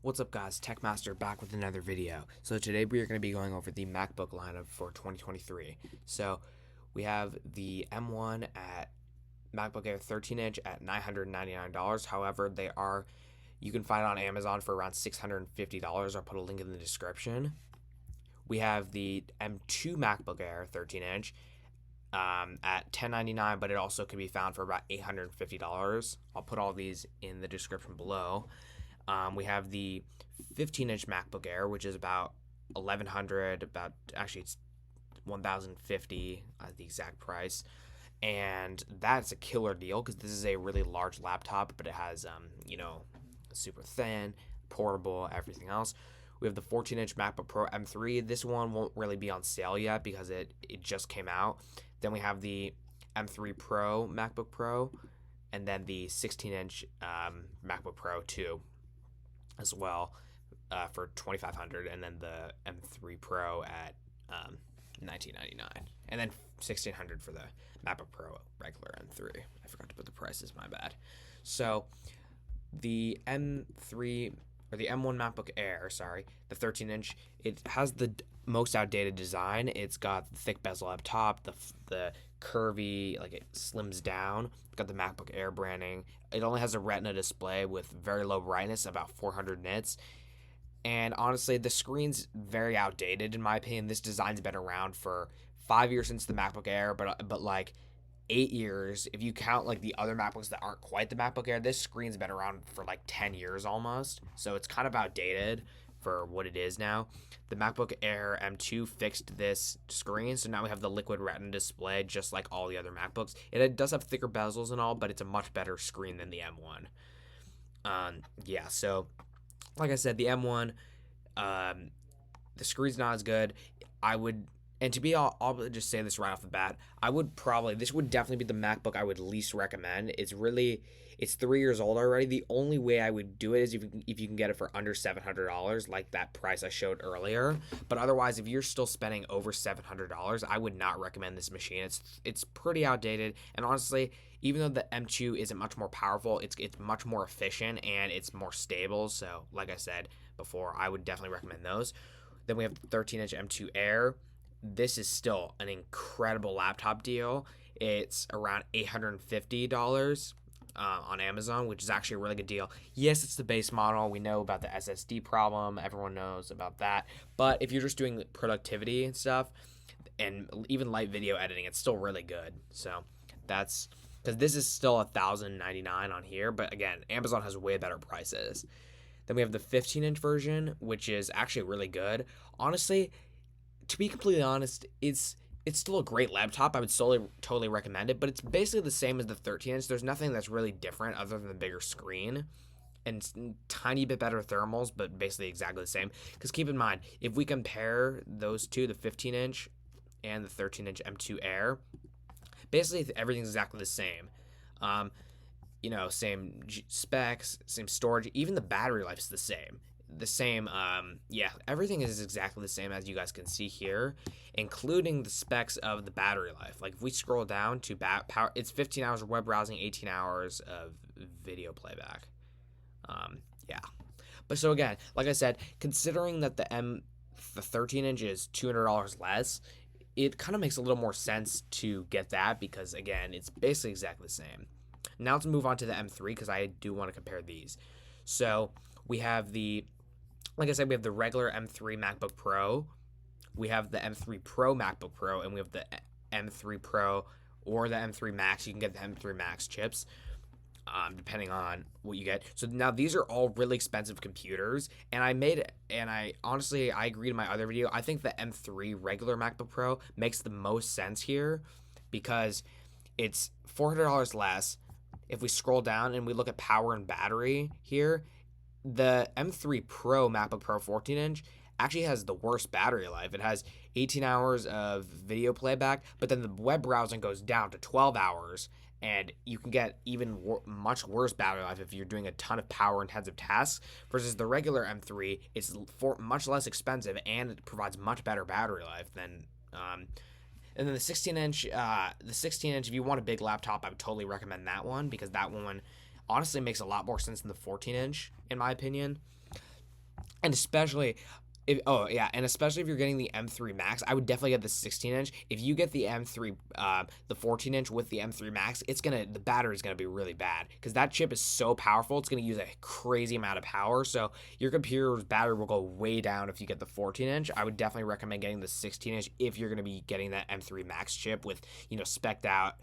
What's up guys, Techmaster back with another video. So today we are going to be going over the MacBook lineup for 2023. So we have the M1 at MacBook Air 13-inch at $999. However, you can find it on Amazon for around $650. I'll put a link in the description. We have the M2 MacBook Air 13-inch at $1099, but it also can be found for about $850. I'll put all these in the description below. We have the 15-inch MacBook Air, which is about $1,100. It's $1,050 the exact price, and that's a killer deal because this is a really large laptop, but it has super thin, portable, everything else. We have the 14-inch MacBook Pro M3. This one won't really be on sale yet because it just came out. Then we have the M3 Pro MacBook Pro, and then the 16-inch MacBook Pro 2 as well for $2,500, and then the M3 Pro at $1,999, and then $1,600 for the MacBook Pro regular M3. I forgot to put the prices, my bad. So the M3 or the M1 MacBook Air, the 13-inch, it has the most outdated design. It's got the thick bezel up top, the curvy, like it slims down. It's got the MacBook Air branding. It only has a Retina display with very low brightness, about 400 nits. And honestly, the screen's very outdated in my opinion. This design's been around for 5 years since the MacBook Air, but like 8 years if you count like the other MacBooks that aren't quite the MacBook Air. This screen's been around for like 10 years almost, so it's kind of outdated for what it is now. The MacBook Air M2 fixed this screen, so now we have the liquid Retina display just like all the other MacBooks. It does have thicker bezels and all, but it's a much better screen than the M1. So like I said, the M1, the screen's not as good. And to be, I'll just say this right off the bat, this would definitely be the MacBook I would least recommend. It's 3 years old already. The only way I would do it is if you can get it for under $700, like that price I showed earlier. But otherwise, if you're still spending over $700, I would not recommend this machine. It's pretty outdated, and honestly, even though the M2 isn't much more powerful, it's much more efficient and it's more stable. So, like I said before, I would definitely recommend those. Then we have the 13-inch M2 Air. This is still an incredible laptop deal. It's around $850 on Amazon, which is actually a really good deal. Yes, it's the base model. We know about the SSD problem. Everyone knows about that. But if you're just doing productivity and stuff, and even light video editing, it's still really good. So that's because this is still $1,099 on here. But again, Amazon has way better prices. Then we have the 15-inch version, which is actually really good. Honestly, to be completely honest, it's still a great laptop. I would totally recommend it, but it's basically the same as the 13-inch. There's nothing that's really different other than the bigger screen and tiny bit better thermals, but basically exactly the same. Because keep in mind, if we compare those two, the 15-inch and the 13-inch M2 Air, basically everything's exactly the same. Same specs, same storage, even the battery life is the same. Everything is exactly the same as you guys can see here, including the specs of the battery life. Like if we scroll down to power, it's 15 hours of web browsing, 18 hours of video playback. But so again, like I said, considering that the 13-inch is $200 less, it kind of makes a little more sense to get that because again, it's basically exactly the same. Now let's move on to the M3 because I do want to compare these. So we have like I said, we have the regular M3 MacBook Pro, we have the M3 Pro MacBook Pro, and we have the M3 Pro or the M3 Max. You can get the M3 Max chips, depending on what you get. So now these are all really expensive computers, and I honestly agreed in my other video. I think the M3 regular MacBook Pro makes the most sense here because it's $400 less. If we scroll down and we look at power and battery here, the M3 Pro MacBook Pro 14-inch actually has the worst battery life. It has 18 hours of video playback, but then the web browsing goes down to 12 hours, and you can get even much worse battery life if you're doing a ton of power-intensive tasks, versus the regular M3. It's much less expensive, and it provides much better battery life than... And then the 16-inch, if you want a big laptop, I would totally recommend that one because that one honestly makes a lot more sense than the 14-inch, in my opinion. And especially especially if you're getting the M3 Max, I would definitely get the 16-inch. If you get the M3, the 14-inch with the M3 Max, the battery's gonna be really bad because that chip is so powerful. It's gonna use a crazy amount of power, so your computer's battery will go way down if you get the 14-inch. I would definitely recommend getting the 16-inch if you're gonna be getting that M3 Max chip with spec'd out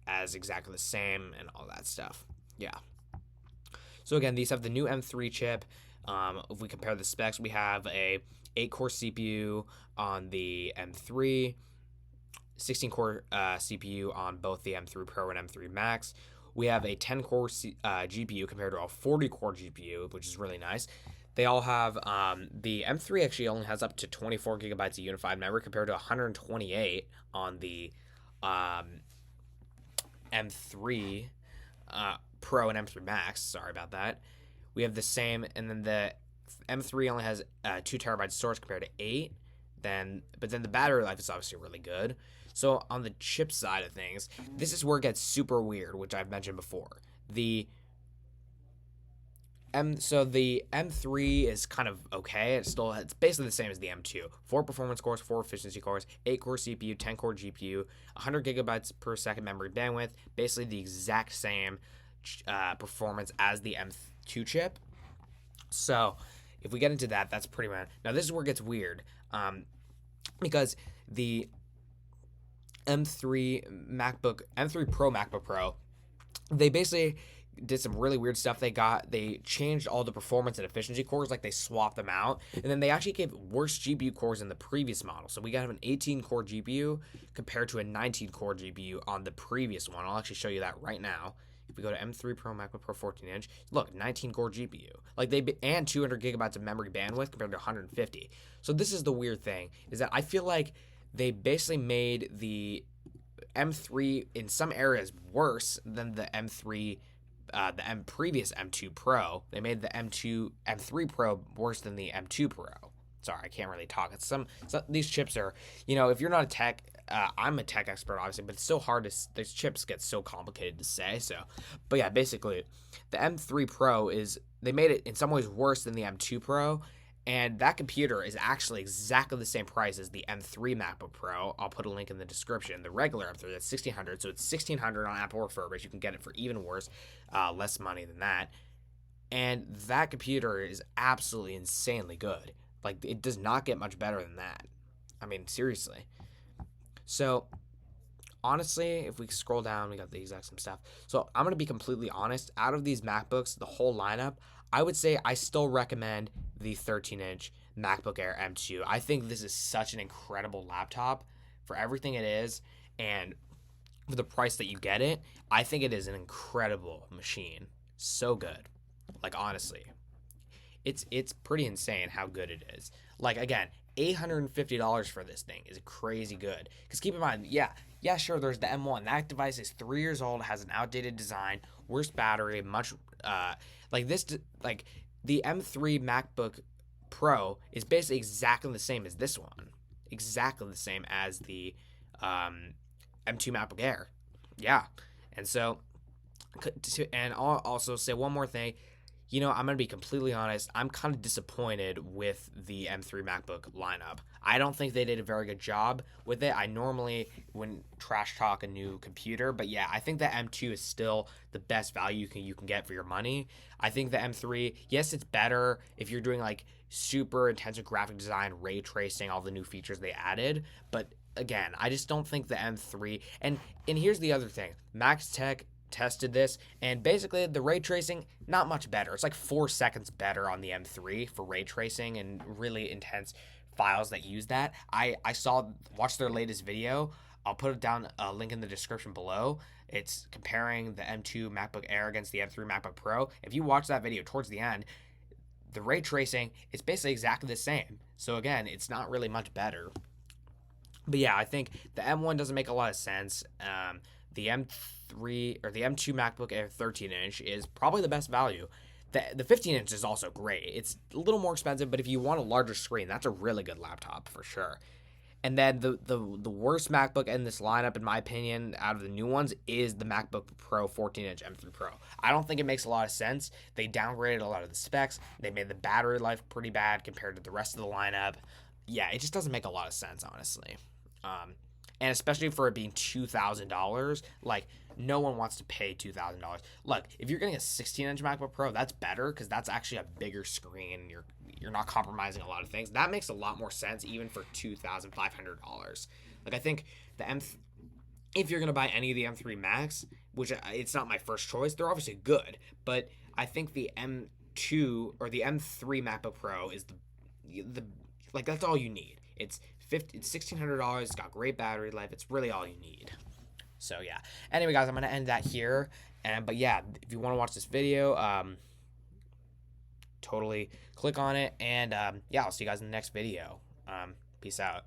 as exactly the same and all that stuff. Yeah. So again, these have the new M3 chip. If we compare the specs, we have a 8-core CPU on the M3, 16-core CPU on both the M3 Pro and M3 Max. We have a 10-core GPU compared to a 40-core GPU, which is really nice. They all have the M3 actually only has up to 24 gigabytes of unified memory compared to 128 on the M3 Pro and M3 Max. Sorry about that. We have the same, and then the M3 only has 2 terabytes storage compared to 8. But then the battery life is obviously really good. So on the chip side of things, this is where it gets super weird, which I've mentioned before. The M3 is kind of okay. It's basically the same as the M2. 4 performance cores, 4 efficiency cores, 8-core CPU, 10-core GPU, 100 gigabytes per second memory bandwidth. Basically the exact same performance as the M2 chip. So if we get into that, that's pretty much. Now this is where it gets weird, because the M3 Pro MacBook Pro, they basically did some really weird stuff. They changed all the performance and efficiency cores, like they swapped them out, and then they actually gave worse GPU cores in the previous model. So we got an 18-core GPU compared to a 19-core GPU on the previous one. I'll actually show you that right now. If we go to M3 Pro MacBook Pro 14-inch, look, 19-core GPU, and 200 gigabytes of memory bandwidth compared to 150. So this is the weird thing, is that I feel like they basically made the M3 in some areas worse than the M3, previous M2 Pro. They made the M3 Pro worse than the M2 Pro. Sorry, I can't really talk. These chips are, if you're not a tech, I'm a tech expert, obviously, but it's so hard these chips get so complicated to say. So, but yeah, basically, the M3 Pro they made it in some ways worse than the M2 Pro, and that computer is actually exactly the same price as the M3 MacBook Pro. I'll put a link in the description. The regular M3, that's $1,600, so it's $1,600 on Apple Refurbished. You can get it for even worse, less money than that. And that computer is absolutely insanely good. Like, it does not get much better than that. I mean, seriously. So, honestly, if we scroll down, we got the exact same stuff. So, I'm going to be completely honest. Out of these MacBooks, the whole lineup, I would say I still recommend the 13-inch MacBook Air M2. I think this is such an incredible laptop for everything it is, and for the price that you get it. I think it is an incredible machine. So good. Like, honestly. It's pretty insane how good it is. Like, again, $850 for this thing is crazy good. Because keep in mind, sure, there's the M1. That device is 3 years old, has an outdated design, worse battery, the M3 MacBook Pro is basically exactly the same as this one. Exactly the same as the M2 MacBook Air. Yeah. And so, and I'll also say one more thing. I'm going to be completely honest. I'm kind of disappointed with the M3 MacBook lineup. I don't think they did a very good job with it. I normally wouldn't trash talk a new computer, but yeah, I think the M2 is still the best value you can get for your money. I think the M3, yes, it's better if you're doing like super intensive graphic design, ray tracing, all the new features they added, but again, I just don't think the M3, and here's the other thing. Max Tech tested this, and basically the ray tracing, not much better. It's like 4 seconds better on the M3 for ray tracing and really intense files that use that. I watched their latest video. I'll put it down, a link in the description below. It's comparing the M2 MacBook Air against the M3 MacBook Pro. If you watch that video towards the end, the ray tracing is basically exactly the same. So again, it's not really much better. But yeah, I think the M1 doesn't make a lot of sense. The M3 or the M2 MacBook Air 13-inch is probably the best value. The 15-inch is also great. It's a little more expensive, but if you want a larger screen, that's a really good laptop for sure. And then the worst MacBook in this lineup, in my opinion, out of the new ones, is the MacBook Pro 14-inch M3 Pro. I don't think it makes a lot of sense. They downgraded a lot of the specs. They made the battery life pretty bad compared to the rest of the lineup. Yeah, it just doesn't make a lot of sense, honestly. And especially for it being $2,000, like, no one wants to pay $2,000. Look, if you're getting a 16-inch MacBook Pro, that's better because that's actually a bigger screen. And you're not compromising a lot of things. That makes a lot more sense even for $2,500. Like, I think the if you're gonna buy any of the M3 Max, which it's not my first choice, they're obviously good, but I think the M2 or the M3 MacBook Pro is the like, that's all you need. It's $1,600. It's got great battery life. It's really all you need. So yeah. Anyway, guys, I'm gonna end that here. But yeah, if you want to watch this video, totally click on it. And yeah, I'll see you guys in the next video. Peace out.